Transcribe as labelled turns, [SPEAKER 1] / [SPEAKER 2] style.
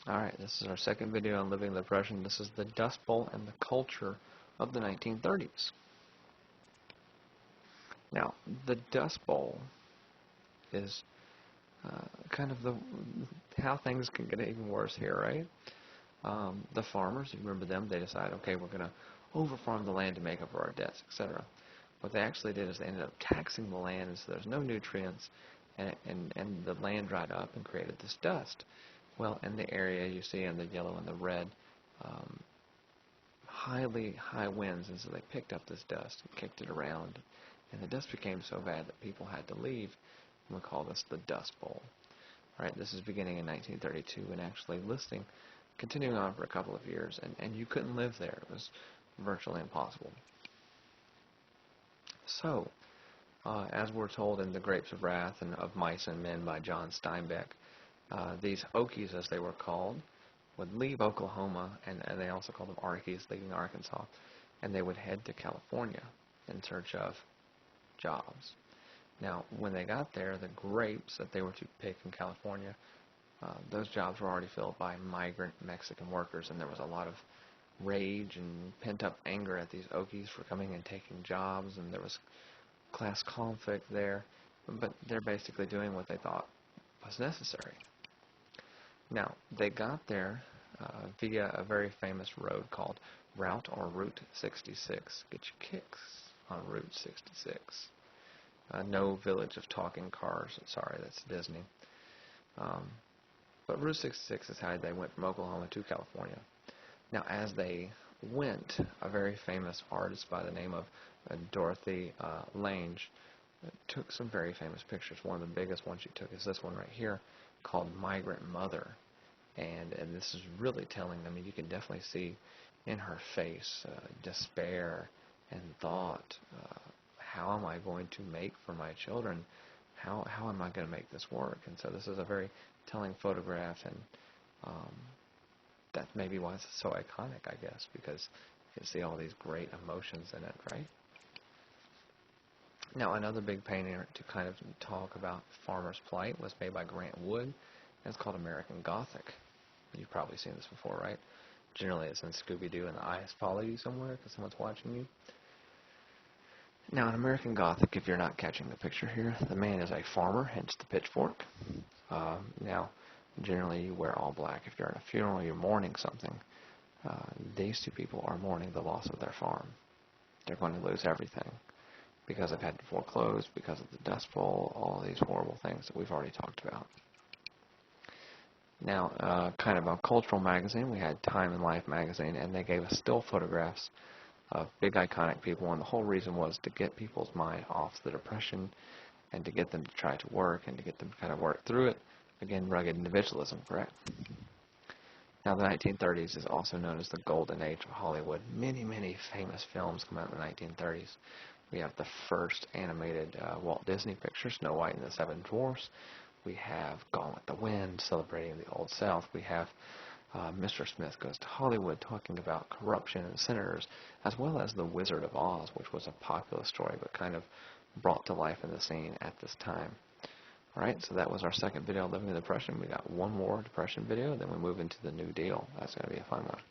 [SPEAKER 1] Alright, this is our second video on living the Depression. This is the Dust Bowl and the culture of the 1930s. Now, the Dust Bowl is kind of how things can get even worse here, right? The farmers, you remember them, they decide, okay, we're going to overfarm the land to make up for our debts, etc. What they actually did is they ended up taxing the land, so there's no nutrients, and the land dried up and created this dust. Well, in the area you see in the yellow and the red, highly high winds, and so they picked up this dust and kicked it around, and the dust became so bad that people had to leave, and we call this the Dust Bowl. Right, this is beginning in 1932 and actually continuing on for a couple of years, and you couldn't live there. It was virtually impossible. So, as we're told in The Grapes of Wrath and Of Mice and Men by John Steinbeck, these Okies, as they were called, would leave Oklahoma, and they also called them Arkies, leaving Arkansas, and they would head to California in search of jobs. Now, when they got there, the grapes that they were to pick in California, those jobs were already filled by migrant Mexican workers, and there was a lot of rage and pent-up anger at these Okies for coming and taking jobs, and there was class conflict there, but they're basically doing what they thought was necessary. Now, they got there via a very famous road called Route 66. Get your kicks on Route 66. No Village of Talking Cars. Sorry, that's Disney. But Route 66 is how they went from Oklahoma to California. Now, as they went, a very famous artist by the name of Dorothy Lange took some very famous pictures. One of the biggest ones she took is this one right here, called Migrant Mother. And this is really telling. I mean, you can definitely see in her face despair and thought. How am I going to make for my children? How am I going to make this work? And so this is a very telling photograph, and that's maybe why it's so iconic, I guess, because you can see all these great emotions in it, right? Now, another big painting to kind of talk about farmers' plight was made by Grant Wood, and it's called American Gothic. You've probably seen this before, right? Generally, it's in Scooby-Doo, and the eyes follow you somewhere because someone's watching you. Now, in American Gothic, if you're not catching the picture here, the man is a farmer, hence the pitchfork. Now, generally, you wear all black. If you're at a funeral, you're mourning something. These two people are mourning the loss of their farm. They're going to lose everything because they've had to foreclose, because of the Dust Bowl, all these horrible things that we've already talked about. Now, kind of a cultural magazine, we had Time and Life magazine, and they gave us still photographs of big iconic people, and the whole reason was to get people's mind off the Depression and to get them to try to work and to get them to kind of work through it. Again, rugged individualism, correct? Now, the 1930s is also known as the golden age of Hollywood. Many, many famous films come out in the 1930s. We have the first animated Walt Disney picture, Snow White and the Seven Dwarfs. We have Gone with the Wind, celebrating the Old South. We have Mr. Smith Goes to Hollywood, talking about corruption and senators, as well as The Wizard of Oz, which was a popular story but kind of brought to life in the scene at this time. Alright, so that was our second video on living the Depression. We got one more Depression video, then we move into the New Deal. That's going to be a fun one.